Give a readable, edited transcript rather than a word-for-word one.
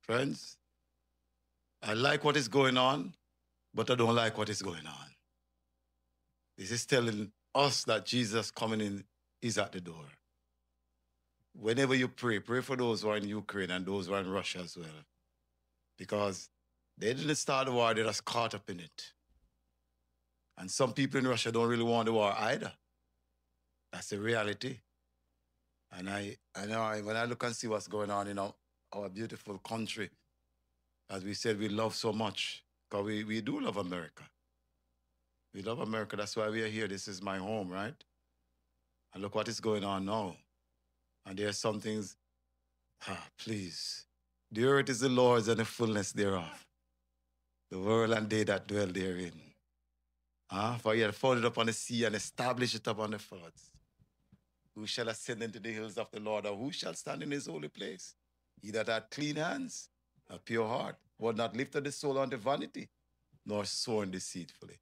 Friends, I like what is going on, but I don't like what is going on. This is telling us that Jesus coming in is at the door. Whenever you pray, pray for those who are in Ukraine and those who are in Russia as well. Because they didn't start the war, they're just caught up in it. And some people in Russia don't really want the war either. That's the reality. And when I look and see what's going on in our beautiful country, as we said, we love so much, because we do love America. We love America. That's why we are here. This is my home, right? And look what is going on now. And there are some things, please. The earth is the Lord's and the fullness thereof, the world and they that dwell therein. For he had founded upon the sea and established it upon the floods. Who shall ascend into the hills of the Lord, or who shall stand in his holy place? He that hath clean hands, a pure heart, would not lift up the soul unto vanity, nor sworn deceitfully.